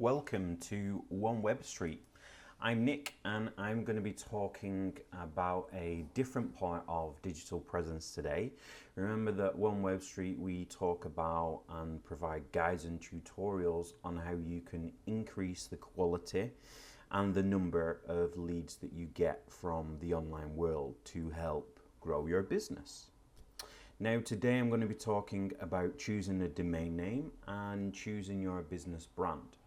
Welcome to One Web Street. I'm Nick and I'm going to be talking about a different part of digital presence today. Remember that One Web Street we talk about and provide guides and tutorials on how you can increase the quality and the number of leads that you get from the online world to help grow your business. Now today I'm going to be talking about choosing a domain name and choosing your business brand.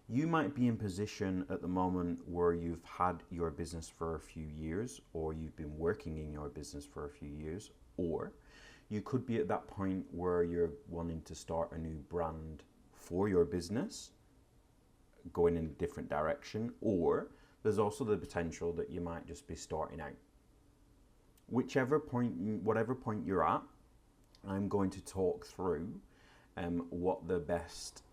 You might be in position at the moment where you've had your business for a few years, or you've been working in your business for a few years, or you could be at that point where you're wanting to start a new brand for your business, going in a different direction, or there's also the potential that you might just be starting out. Whatever point you're at, I'm going to talk through what the best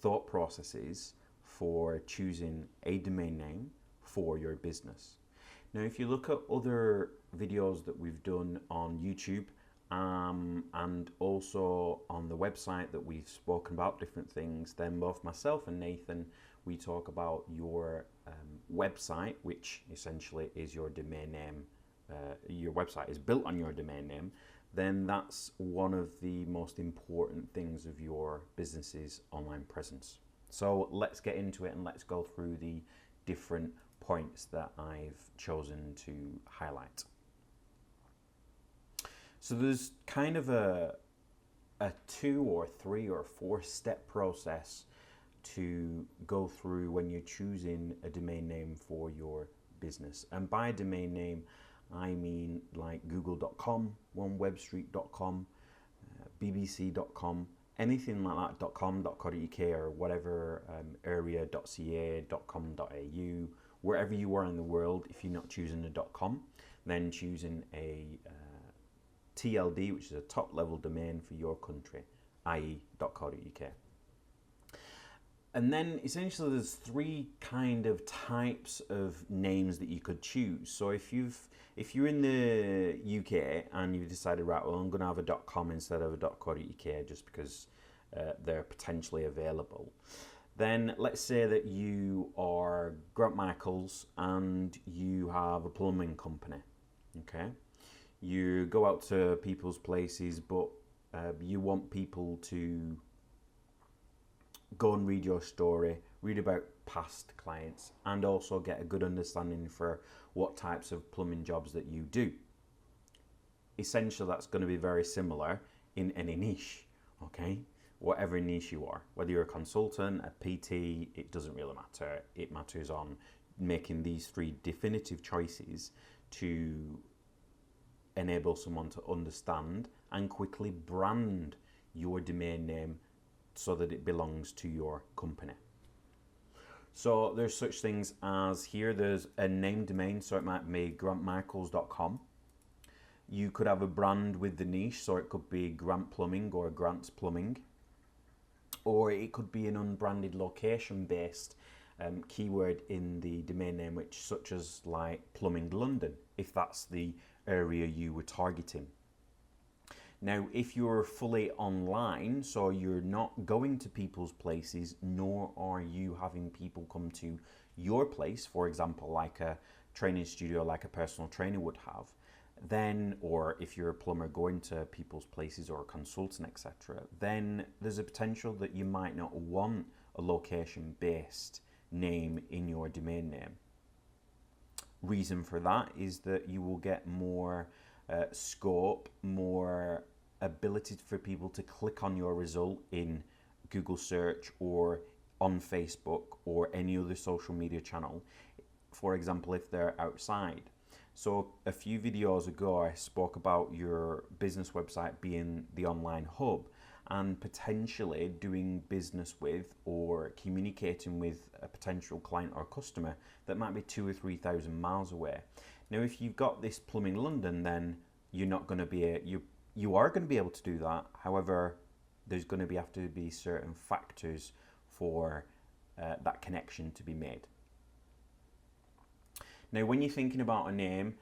thought process is for choosing a domain name for your business. Now, if you look at other videos that we've done on YouTube and also on the website that we've spoken about different things, then both myself and Nathan, we talk about your website, which essentially is your domain name. Your website is built on your domain name. Then that's one of the most important things of your business's online presence. So let's get into it and let's go through the different points that I've chosen to highlight. So there's kind of a 2 or 3 or 4 step process to go through when you're choosing a domain name for your business. And by domain name, I mean like google.com, onewebstreet.com, bbc.com, anything like that, .com, .co.uk or whatever, area.ca, .com.au, wherever you are in the world. If you're not choosing a .com, then choosing a TLD, which is a top level domain for your country, i.e. .co.uk. And then essentially there's 3 kind of types of names that you could choose. So if you're in the UK and you've decided, right, well, I'm going to have a .com instead of a .co.uk just because they're potentially available. Then let's say that you are Grant Michaels and you have a plumbing company, okay? You go out to people's places, but you want people to go and read your story, read about past clients, and also get a good understanding for what types of plumbing jobs that you do. Essentially, that's going to be very similar in any niche, okay? Whatever niche you are, whether you're a consultant, a PT, it doesn't really matter. It matters on making these 3 definitive choices to enable someone to understand and quickly brand your domain name so that it belongs to your company. So there's such things as here, there's a name domain, so it might be grantmichaels.com. You could have a brand with the niche, so it could be Grant Plumbing or Grant's Plumbing, or it could be an unbranded location-based keyword in the domain name, which such as like Plumbing London, if that's the area you were targeting. Now, if you're fully online, so you're not going to people's places, nor are you having people come to your place, for example, like a training studio, like a personal trainer would have, then, or if you're a plumber going to people's places or a consultant, etc., then there's a potential that you might not want a location-based name in your domain name. Reason for that is that you will get more scope, more ability for people to click on your result in Google search or on Facebook or any other social media channel, for example, if they're outside. So a few videos ago I spoke about your business website being the online hub and potentially doing business with or communicating with a potential client or customer that might be 2,000 or 3,000 miles away. Now, if you've got this Plumbing London, then you're not going to be you are going to be able to do that. However, there's going to have to be certain factors for that connection to be made. Now, when you're thinking about a name,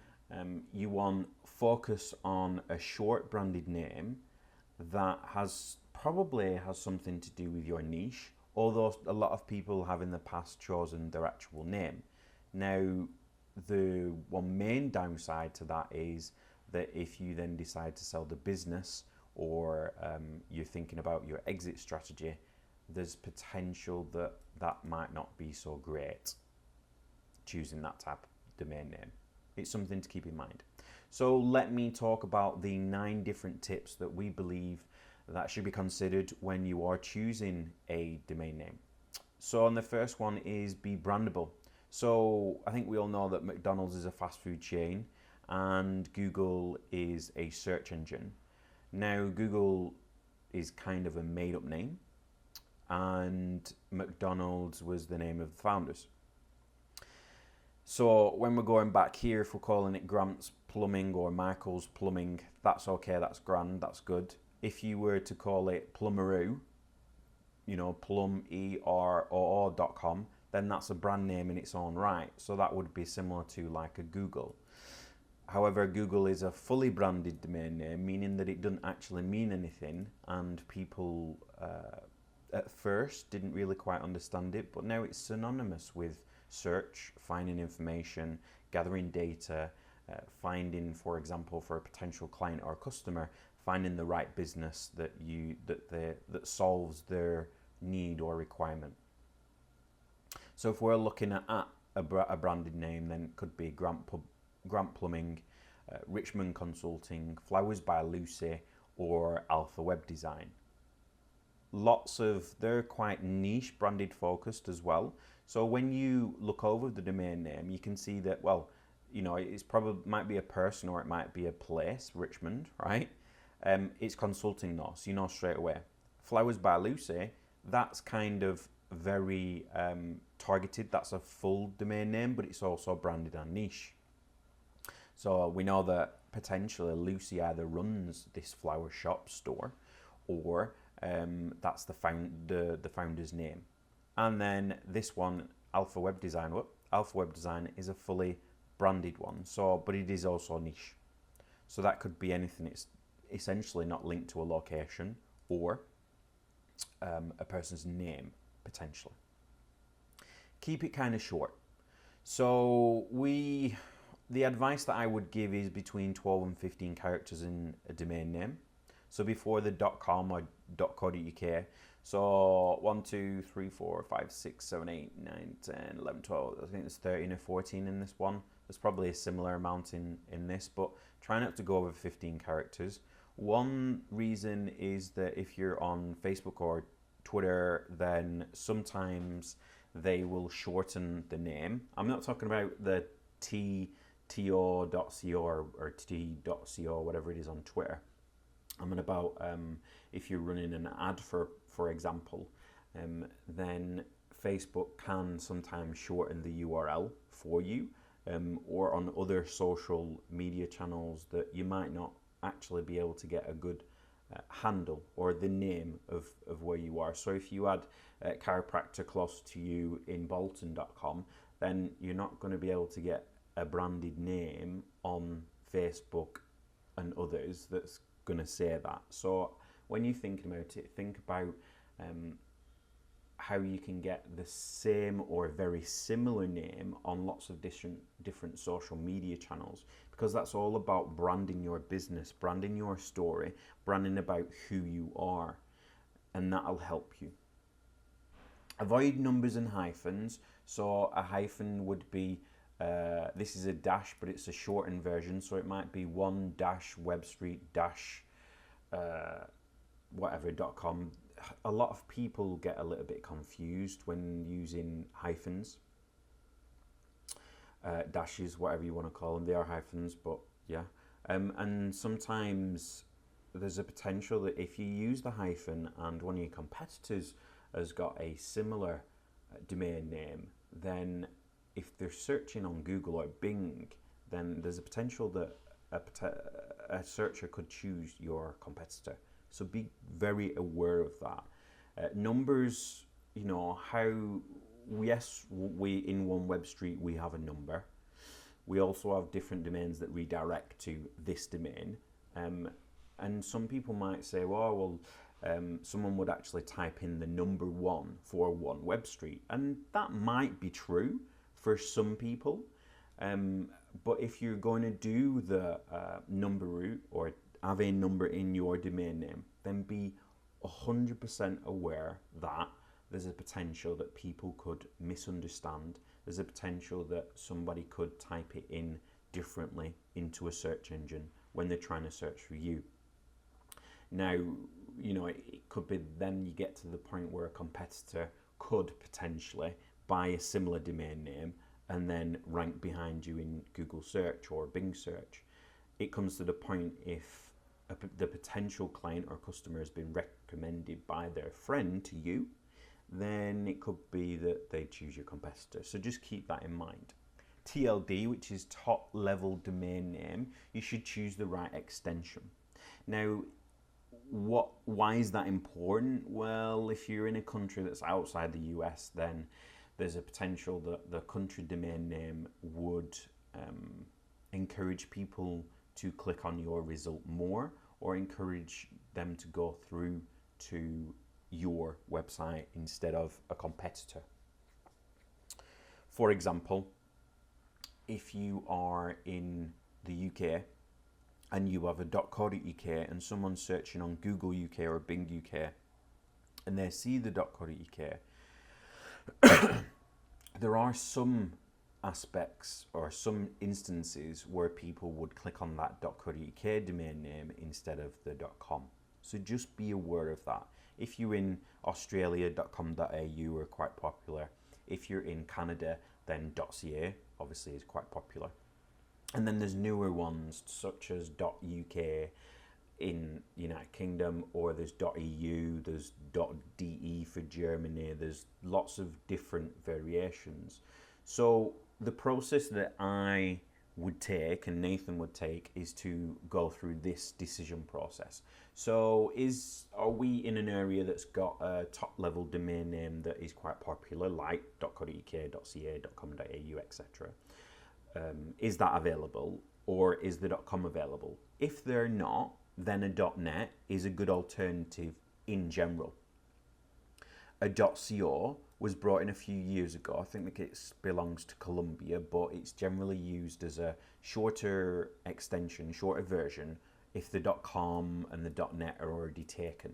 you want focus on a short branded name that probably has something to do with your niche although a lot of people have in the past chosen their actual name. Now, the one main downside to that is that if you then decide to sell the business, or you're thinking about your exit strategy, there's potential that that might not be so great choosing that type of domain name. It's something to keep in mind. So let me talk about the 9 different tips that we believe that should be considered when you are choosing a domain name. So on the first one is be brandable. So I think we all know that McDonald's is a fast food chain and Google is a search engine. Now, Google is kind of a made-up name, and McDonald's was the name of the founders. So when we're going back here, if we're calling it Grant's Plumbing or Michael's Plumbing, that's okay, that's grand, that's good. If you were to call it Plumberoo, you know, plumberoo.com, then that's a brand name in its own right. So that would be similar to like a Google. However, Google is a fully branded domain name, meaning that it doesn't actually mean anything, and people at first didn't really quite understand it, but now it's synonymous with search, finding information, gathering data, finding, for example, for a potential client or customer, finding the right business that solves their need or requirement. So if we're looking at a branded name, then it could be Grant Plumbing, Richmond Consulting, Flowers by Lucy, or Alpha Web Design. They're quite niche branded focused as well. So when you look over the domain name, you can see that, well, you know, it's probably might be a person or it might be a place, Richmond, right? It's consulting though, so you know straight away. Flowers by Lucy, that's kind of very targeted. That's a full domain name, but it's also branded and niche. So we know that potentially Lucy either runs this flower shop store, or that's the founder's name. And then this one, Alpha Web Design. Alpha Web Design is a fully branded one. But it is also niche. So that could be anything. It's essentially not linked to a location or a person's name potentially. Keep it kind of short. So the advice that I would give is between 12 and 15 characters in a domain name. So before the .com or .co.uk. So 1, 2, 3, 4, 5, 6, 7, 8, 9, 10, 11, 12. I think there's 13 or 14 in this one. There's probably a similar amount in this, but try not to go over 15 characters. One reason is that if you're on Facebook or Twitter, then sometimes they will shorten the name. I'm not talking about the to.co or t.co, whatever it is on Twitter. I'm on about if you're running an ad for example, then Facebook can sometimes shorten the URL for you, or on other social media channels that you might not actually be able to get a good handle or the name of where you are. So if you add chiropractor close to you in Bolton.com, then you're not going to be able to get a branded name on Facebook and others that's going to say that. So when you're thinking about it, think about how you can get the same or very similar name on lots of different social media channels, because that's all about branding your business, branding your story, branding about who you are, and that'll help you. Avoid numbers and hyphens. So a hyphen would be this is a dash, but it's a shortened version, so it might be 1-webstreet-whatever.com. A lot of people get a little bit confused when using hyphens, dashes, whatever you want to call them. They are hyphens, but yeah. And sometimes there's a potential that if you use the hyphen and one of your competitors has got a similar domain name, then if they're searching on Google or Bing, then there's a potential that a searcher could choose your competitor. So be very aware of that. Numbers, you know, yes, we in One Web Street, we have a number. We also have different domains that redirect to this domain. And some people might say, well, someone would actually type in the number 1 for one web street, and that might be true for some people. But if you're going to do the number route or have a number in your domain name, then be 100% aware that there's a potential that people could misunderstand. There's a potential that somebody could type it in differently into a search engine when they're trying to search for you. Now, you know, it could be then you get to the point where a competitor could potentially buy a similar domain name and then rank behind you in Google search or Bing search. It comes to the point if the potential client or customer has been recommended by their friend to you, then it could be that they choose your competitor. So just keep that in mind. TLD, which is top level domain name, you should choose the right extension. Now, why is that important? Well, if you're in a country that's outside the US, then there's a potential that the country domain name would encourage people to click on your result more, or encourage them to go through to your website instead of a competitor. For example, if you are in the UK and you have a .co.uk and someone's searching on Google UK or Bing UK and they see the .co.uk, there are some aspects or some instances where people would click on that .co.uk domain name instead of the .com. So just be aware of that. If you're in Australia, .com.au are quite popular. If you're in Canada, then .ca obviously is quite popular. And then there's newer ones such as .uk in United Kingdom, or there's .eu, there's .de for Germany. There's lots of different variations. So the process that I would take and Nathan would take is to go through this decision process. So are we in an area that's got a top level domain name that is quite popular, like .co.uk, .ca, .com.au, etc. Is that available, or is the .com available? If they're not, then a .net is a good alternative in general. A .co was brought in a few years ago. I think it belongs to Columbia, but it's generally used as a shorter extension, shorter version, if the .com and the .net are already taken.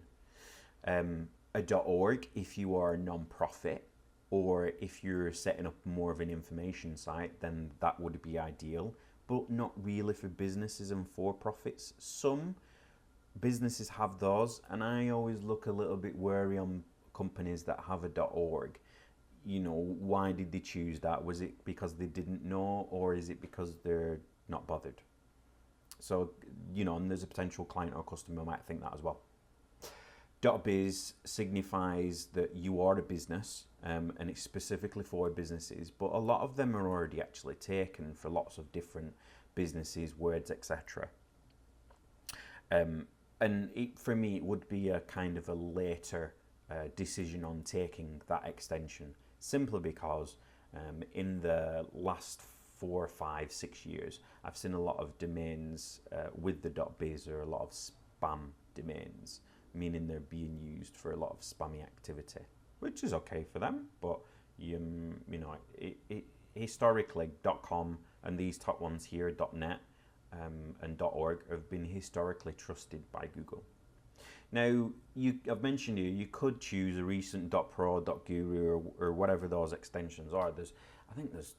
A .org if you are a non-profit, or if you're setting up more of an information site, then that would be ideal, but not really for businesses and for-profits. Some businesses have those, and I always look a little bit wary on companies that have a .org. You know, why did they choose that? Was it because they didn't know, or is it because they're not bothered? So, you know, and there's a potential client or customer might think that as well. .biz signifies that you are a business, and it's specifically for businesses, but a lot of them are already actually taken for lots of different businesses, words, etc. And for me, it would be a kind of a later decision on taking that extension, simply because in the last 4, 5, 6 years, I've seen a lot of domains with the .biz or a lot of spam domains, meaning they're being used for a lot of spammy activity, which is okay for them, but you know, historically .com and these top ones here, .net and .org, have been historically trusted by Google. Now, I've mentioned you could choose a recent .pro, .guru, or whatever those extensions are. I think there's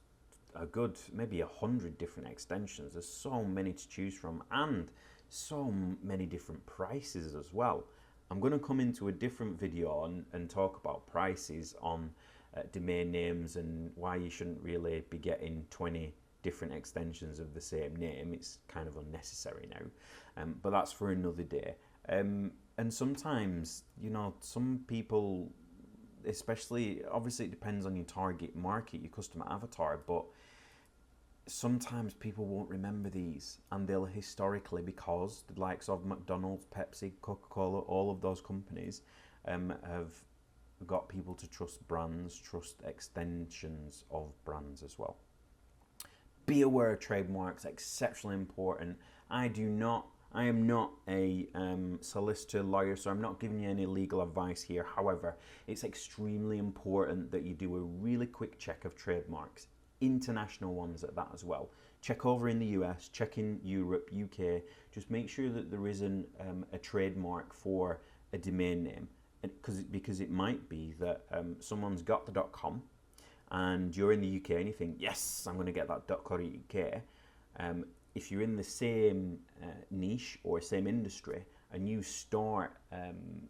a good, maybe 100 different extensions. There's so many to choose from, and so many different prices as well. I'm going to come into a different video and talk about prices on domain names and why you shouldn't really be getting 20 different extensions of the same name. It's kind of unnecessary now, but that's for another day. And sometimes, you know, some people, especially, obviously it depends on your target market, your customer avatar, but sometimes people won't remember these, and they'll historically, because the likes of McDonald's, Pepsi, Coca-Cola, all of those companies have got people to trust brands, trust extensions of brands as well. Be aware of trademarks, exceptionally important. I do not I am not a solicitor, lawyer, so I'm not giving you any legal advice here. However, it's extremely important that you do a really quick check of trademarks, international ones at that as well. Check over in the US, check in Europe, UK. Just make sure that there isn't a trademark for a domain name, because it might be that someone's got the .com and you're in the UK and you think, yes, I'm going to get that .co.uk. If you're in the same niche or same industry and you start an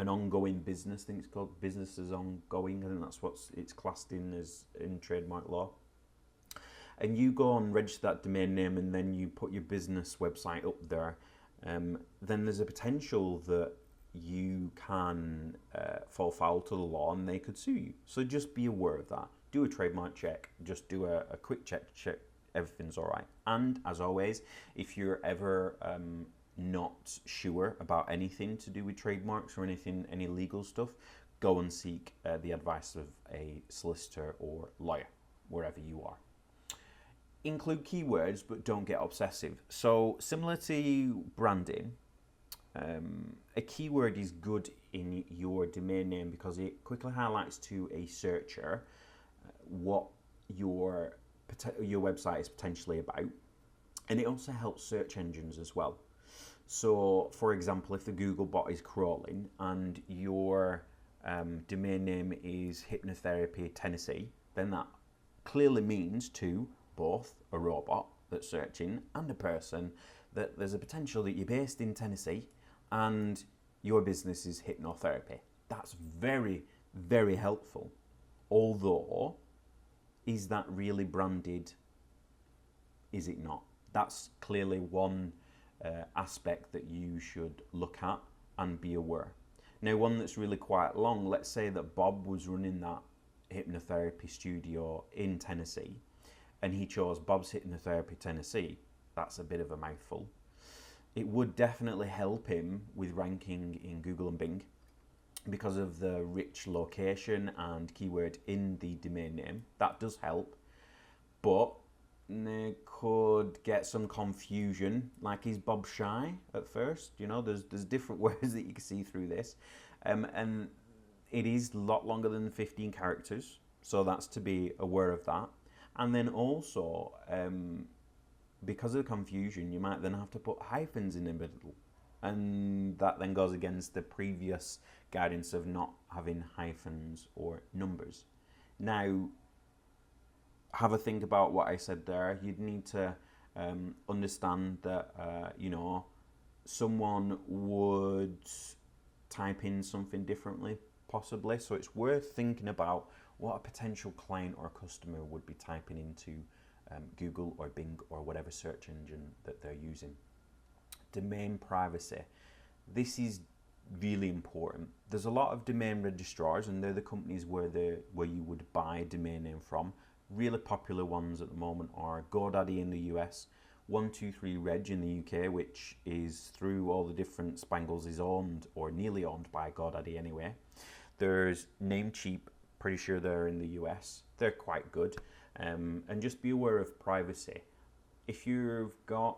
ongoing business, I think it's called business as ongoing, I think that's what it's classed in as in trademark law, and you go and register that domain name and then you put your business website up there, then there's a potential that you can fall foul to the law and they could sue you. So just be aware of that. Do a trademark check, just do a quick check everything's all right. And as always, if you're ever not sure about anything to do with trademarks or any legal stuff, go and seek the advice of a solicitor or lawyer, wherever you are. Include keywords, but don't get obsessive. So similar to branding, a keyword is good in your domain name because it quickly highlights to a searcher what your website is potentially about, and it also helps search engines as well. So for example, if the Google bot is crawling and your domain name is Hypnotherapy Tennessee, then that clearly means to both a robot that's searching and a person that there's a potential that you're based in Tennessee and your business is hypnotherapy. That's very, very helpful. Although, is that really branded? Is it not? That's clearly one aspect that you should look at and be aware. Now, one that's really quite long, let's say that Bob was running that hypnotherapy studio in Tennessee and he chose Bob's Hypnotherapy Tennessee. That's a bit of a mouthful. It would definitely help him with ranking in Google and Bing because of the rich location and keyword in the domain name. That does help, but there could get some confusion, like is Bob shy at first? You know, there's different ways that you can see through this, and it is a lot longer than 15 characters, so that's to be aware of that. And then also, because of the confusion, you might then have to put hyphens in the middle, and that then goes against the previous guidance of not having hyphens or numbers. Now, have a think about what I said there. You'd need to understand that, someone would type in something differently, possibly. So it's worth thinking about what a potential client or customer would be typing into Google or Bing or whatever search engine that they're using. Domain privacy. This is really important. There's a lot of domain registrars, and they're the companies where you would buy a domain name from. Really popular ones at the moment are GoDaddy in the US, 123reg in the UK, which is through all the different spangles is owned or nearly owned by GoDaddy anyway. There's Namecheap, pretty sure they're in the US. They're quite good. And just be aware of privacy. If you've got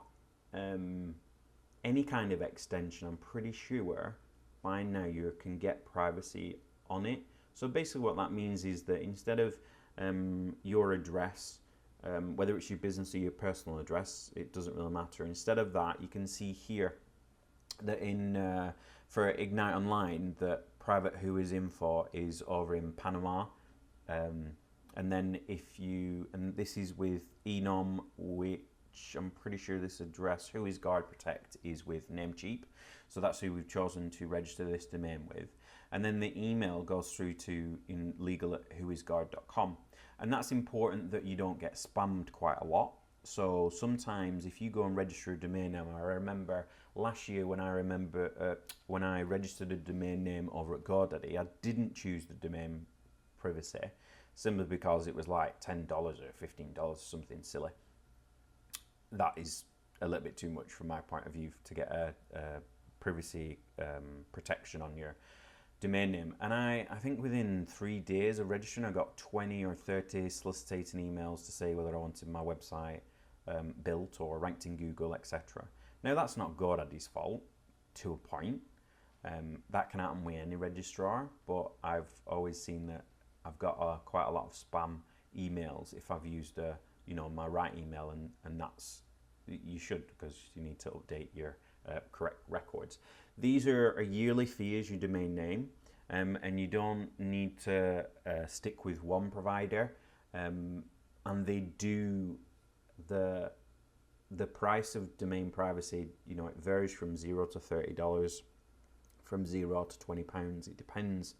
any kind of extension, I'm pretty sure by now you can get privacy on it. So basically what that means is that instead of your address, whether it's your business or your personal address, it doesn't really matter. Instead of that, you can see here that for Ignite Online, that private who is info is over in Panama. And then and this is with Enom, which I'm pretty sure this address, who is Guard Protect, is with Namecheap. So that's who we've chosen to register this domain with. And then the email goes through to in legal@whoisguard.com. And that's important that you don't get spammed quite a lot. So sometimes if you go and register a domain name, I remember last year when I registered a domain name over at GoDaddy, I didn't choose the domain privacy, simply because it was like $10 or $15, something silly. That is a little bit too much from my point of view to get a privacy protection on your domain name. And I think within 3 days of registering, I got 20 or 30 soliciting emails to say whether I wanted my website built or ranked in Google, etc. Now that's not good at default to a point. That can happen with any registrar, but I've always seen that I've got quite a lot of spam emails if I've used my right email, and that's, you should, because you need to update your correct records. These are a yearly fee as your domain name, and you don't need to stick with one provider, and they do the price of domain privacy, it varies from $0 to $30, from $0 to £20. It depends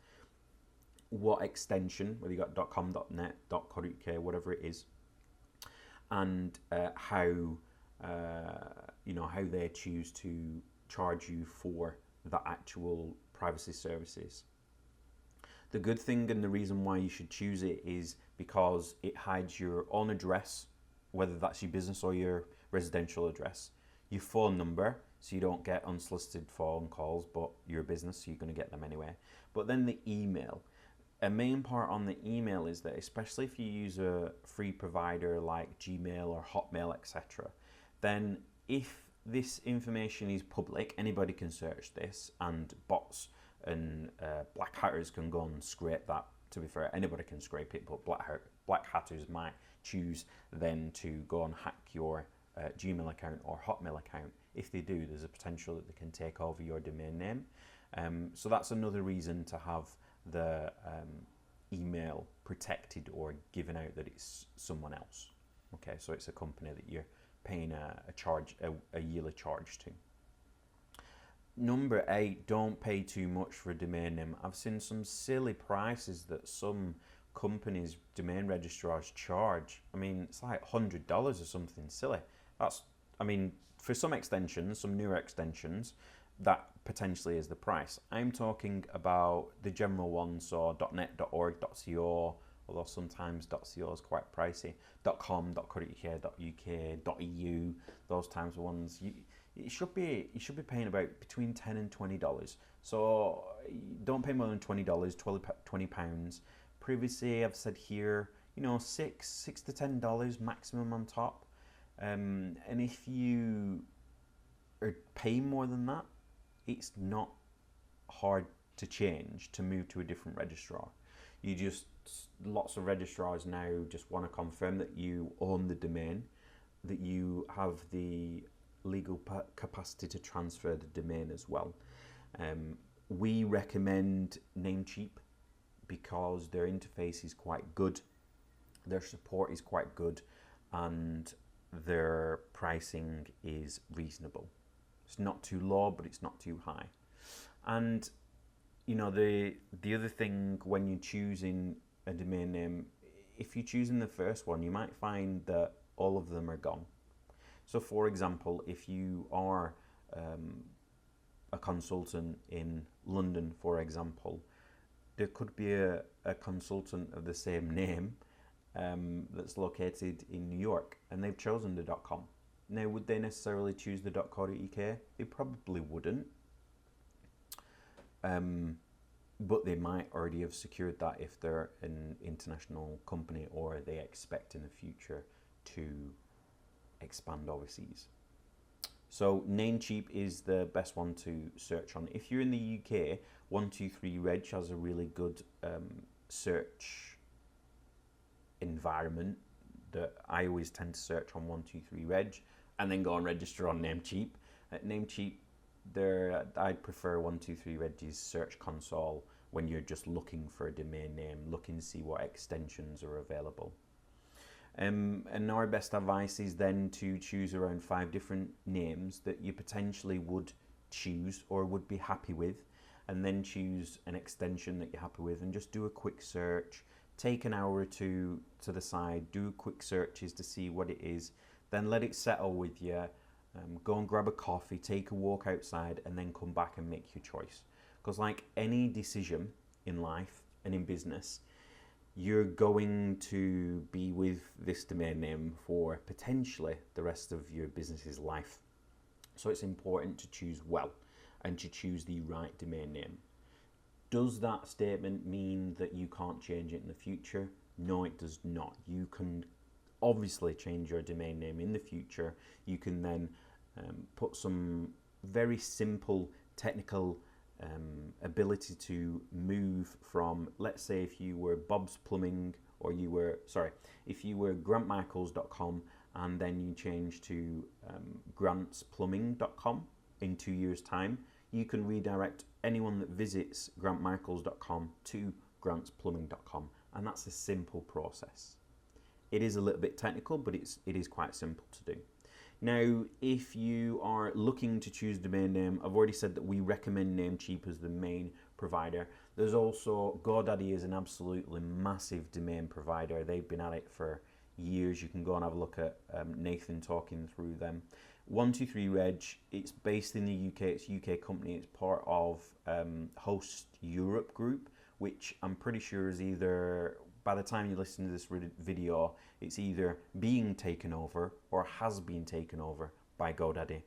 what extension, whether you got .com, .net, .co.uk, whatever it is, and how they choose to charge you for the actual privacy services. The good thing, and the reason why you should choose it, is because it hides your own address, whether that's your business or your residential address, your phone number, so you don't get unsolicited phone calls, but you're a business, so you're going to get them anyway. But then the email. A main part on the email is that, especially if you use a free provider like Gmail or Hotmail, etc., then if this information is public, anybody can search this, and bots and black hatters can go and scrape that. To be fair, anybody can scrape it, but black hatters might choose then to go and hack your Gmail account or Hotmail account. If they do, there's a potential that they can take over your domain name. So that's another reason to have the email protected or given out that it's someone else. Okay, so it's a company that you're paying a yearly charge to. Number 8, don't pay too much for a domain name. I've seen some silly prices that some companies, domain registrars, charge. I mean, it's like $100 or something silly. For some extensions, some newer extensions, that potentially is the price. I'm talking about the general ones, so .net, .org, .co, although sometimes .co is quite pricey, .com, .co.uk, .eu, those types of ones. You should be paying about between $10 and $20. So don't pay more than $20, £20. Previously, I've said here, $6 to $10 maximum on top. And if you are paying more than that, it's not hard to change, to move to a different registrar. Lots of registrars now just want to confirm that you own the domain, that you have the legal capacity to transfer the domain as well. We recommend Namecheap because their interface is quite good, their support is quite good, and their pricing is reasonable. It's not too low, but it's not too high. And the other thing when you're choosing a domain name, if you're choosing the first one, you might find that all of them are gone. So for example, if you are a consultant in London, for example, there could be a consultant of the same name that's located in New York, and they've chosen the .com. Now, would they necessarily choose the .co.uk? They probably wouldn't. But they might already have secured that if they're an international company, or they expect in the future to expand overseas. So Namecheap is the best one to search on. If you're in the UK, 123reg has a really good search environment that I always tend to search on 123reg and then go and register on Namecheap. At Namecheap, I'd prefer 123reg's search console when you're just looking for a domain name, looking to see what extensions are available. And our best advice is then to choose around 5 different names that you potentially would choose or would be happy with, and then choose an extension that you're happy with and just do a quick search. Take an hour or two to the side, do quick searches to see what it is, then let it settle with you. Go and grab a coffee, take a walk outside, and then come back and make your choice. Because like any decision in life and in business, you're going to be with this domain name for potentially the rest of your business's life. So it's important to choose well and to choose the right domain name. Does that statement mean that you can't change it in the future? No, it does not. You can obviously change your domain name in the future. You can then put some very simple technical ability to move from, let's say if you were Bob's Plumbing, or if you were grantmichaels.com and then you change to grantsplumbing.com in 2 years' time, you can redirect anyone that visits grantmichaels.com to grantsplumbing.com, and that's a simple process. It is a little bit technical, but it is quite simple to do. Now, if you are looking to choose domain name, I've already said that we recommend Namecheap as the main provider. There's also GoDaddy is an absolutely massive domain provider. They've been at it for years. You can go and have a look at Nathan talking through them. 123reg, it's based in the UK. It's a UK company. It's part of Host Europe Group, which I'm pretty sure is either, by the time you listen to this video, it's either being taken over or has been taken over by GoDaddy.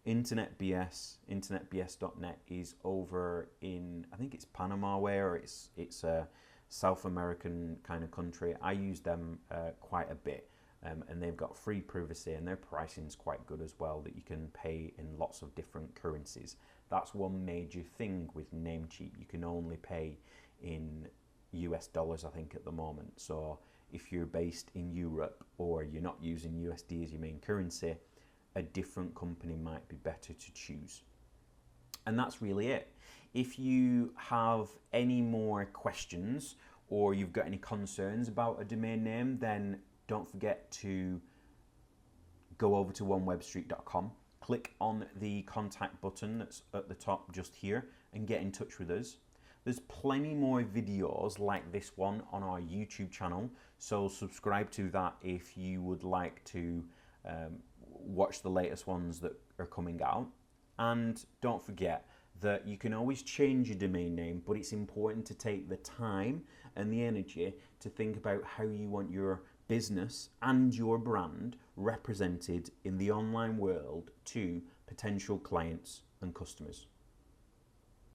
internetbs.net is over in, I think it's Panama way, or it's a South American kind of country. I use them quite a bit, and they've got free privacy, and their pricing is quite good as well, that you can pay in lots of different currencies. That's one major thing with Namecheap. You can only pay in US dollars, I think, at the moment. So if you're based in Europe or you're not using USD as your main currency, a different company might be better to choose. And that's really it. If you have any more questions or you've got any concerns about a domain name, then don't forget to go over to onewebstreet.com, click on the contact button that's at the top just here, and get in touch with us. There's plenty more videos like this one on our YouTube channel, so subscribe to that if you would like to watch the latest ones that are coming out. And don't forget that you can always change your domain name, but it's important to take the time and the energy to think about how you want your business and your brand represented in the online world to potential clients and customers.